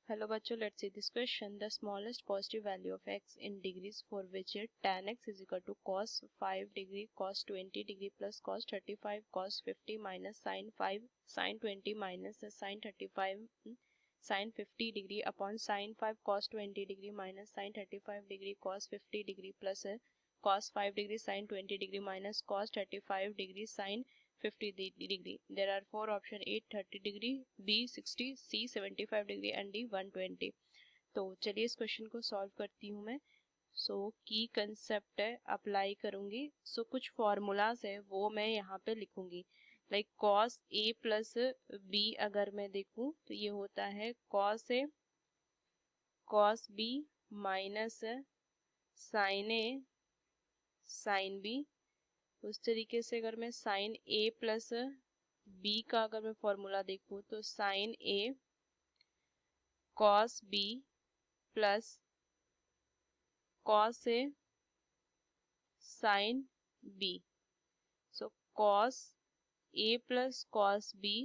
Hello बच्चों, let's see this question. The smallest positive value of x in degrees for which it tan x is equal to cos 5 degree cos 20 degree plus cos 35 cos 50 minus sin 5 sin 20 minus sin 35 sin 50 degree upon sin 5 cos 20 degree minus sin 35 degree cos 50 degree plus cos 5 degree sin 20 degree minus cos 35 degree sin 50 degree. There are four options: A 30 degree, B 60, C 75 degree and D 120. तो चलिए इस question को solve करती हूँ मैं. की concept है, apply करूंगी. कुछ फॉर्मूलाज है वो मैं यहाँ पे लिखूंगी. Like cos A plus B अगर मैं देखूं तो ये होता है cos A cos B minus sin A sin B. उस तरीके से अगर मैं साइन ए प्लस बी का अगर मैं फॉर्मूला देखूं तो sine A cos B plus cos A sine B. Cos A plus cos B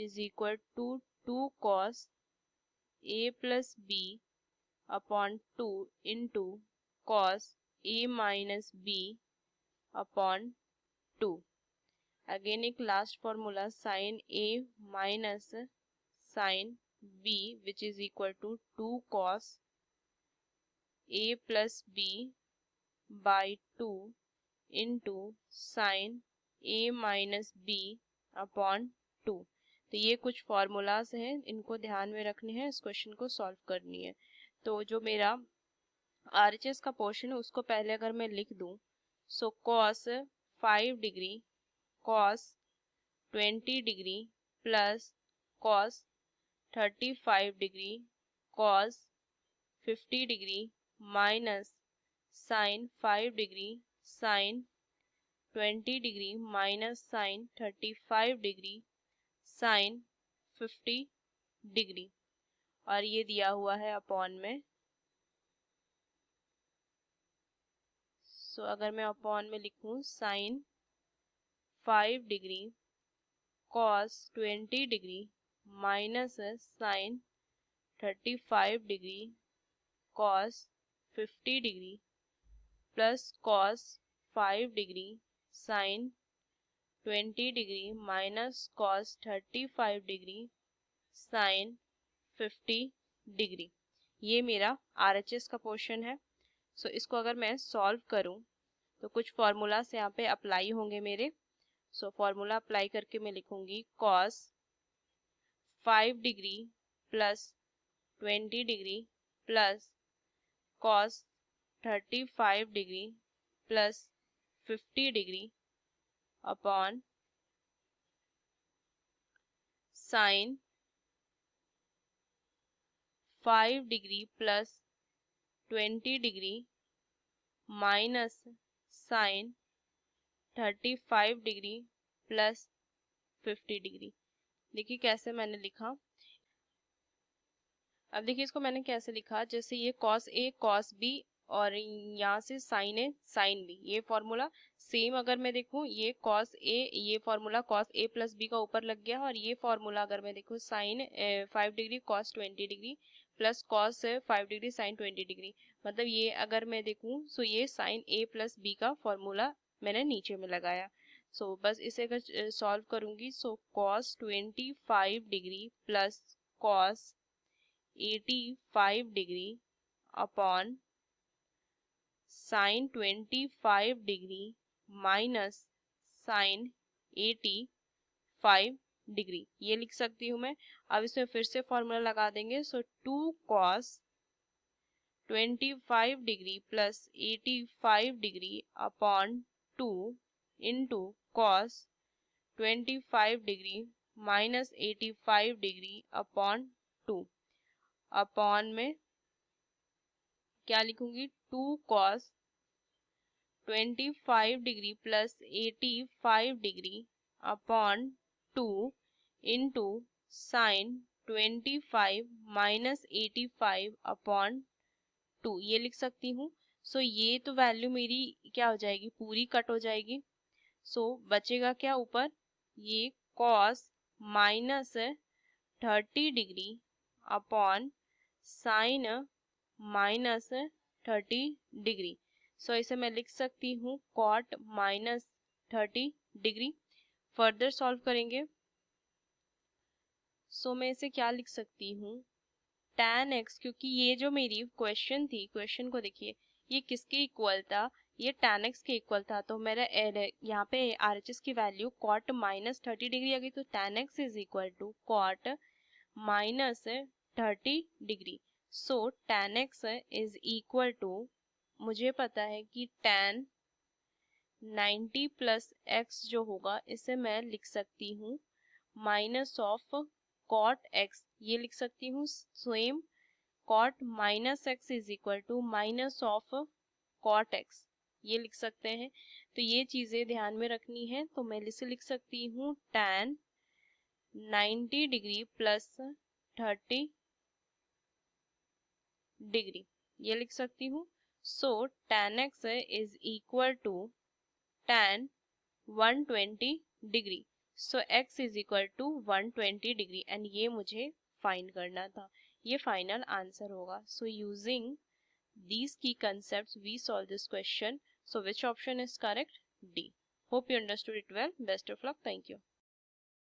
is equal to 2 cos A plus B upon 2 into cos A minus B upon 2. Again एक last formula sine A minus sine B which is equal to 2 cos A plus B by 2 into sine A minus B upon 2. तो ये कुछ formulas हैं, इनको ध्यान में रखने हैं, इस क्वेश्चन को सॉल्व करनी है. तो जो मेरा आरएचएस का पोर्शन है उसको पहले अगर मैं लिख दूं cos 5 degree cos 20 degree plus cos 35 degree cos 50 degree minus sin 5 degree sin 20 degree minus sin 35 degree sin 50 degree, और ये दिया हुआ है अपॉन में. अगर मैं अपॉन में लिखूं sin 5 degree cos 20 degree minus sin 35 degree cos 50 degree plus cos 5 degree sin 20 degree minus cos 35 degree sin 50 degree. ये मेरा आरएचएस का पोर्शन है. इसको अगर मैं सॉल्व करूं तो कुछ फॉर्मूलास यहाँ पे अप्लाई होंगे मेरे. फॉर्मूला अप्लाई करके मैं लिखूंगी cos 5 degree plus 20 degree plus cos 35 degree plus 50 degree upon sin 5 degree plus 20 degree minus sin 35 degree plus 50 degree. देखिए कैसे मैंने लिखा. अब देखिए इसको मैंने कैसे लिखा, जैसे ये cos A cos B और यहाँ से sin A sin B. ये फॉर्मूला सेम अगर मैं देखूं, ये cos A, ये formula cos A plus B का ऊपर लग गया, और ये फॉर्मूला अगर मैं देखूं sin 5 degree cos 20 degree plus cos 5 degree sin 20 degree. मतलब ये अगर मैं देखूं ये sin A प्लस B का फॉर्मूला मैंने नीचे में लगाया. बस इसे अगर सॉल्व करूंगी cos 25 degree plus cos 85 degree upon sin 25 degree minus sin 85 degree, ये लिख सकती हूँ मैं. अब इसमें फिर से फॉर्मूला लगा देंगे. 2 cos 25 degree plus 85 degree upon 2 into cos 25 degree minus 85 degree upon 2. Upon में क्या लिखूंगी, 2 cos 25 degree plus 85 degree upon 2 into sign 25 minus 85 upon 2, ये लिख सकती हूँ. ये तो वैल्यू मेरी क्या हो जाएगी, पूरी कट हो जाएगी. बचेगा क्या ऊपर, ये cos minus 30 degree upon sine minus 30 degree. So इसे मैं लिख सकती हूँ cot minus 30 degree. Further solve करेंगे। सो मैं इसे क्या लिख सकती हूँ, tan x, क्योंकि ये जो मेरी क्वेश्चन थी, क्वेश्चन को देखिए, ये किसके इक्वल था, ये tan x के इक्वल था। तो मेरा यहाँ पे RHS की वैल्यू cot माइनस 30 डिग्री आ गई, तो tan x is equal to cot minus 30 degree. So tan x is equal to, मुझे पता है कि tan 90 प्लस x जो होगा इसे मैं लिख सकती हूँ माइनस ऑफ कॉट x, ये लिख सकती हूँ same. Cot minus x is equal to minus of cot x, ये लिख सकते हैं। तो ये चीजें ध्यान में रखनी है। तो मैं इसे लिख सकती हूँ tan 90 डिग्री प्लस 30 डिग्री, ये लिख सकती हूँ। So tan x is equal to tan 120 degree. So x is equal to 120 degree and ये मुझे फाइंड करना था। ये फाइनल आंसर होगा। So using these key concepts we solve this question. So which option is correct? D. Hope you understood it well. Best of luck. Thank you.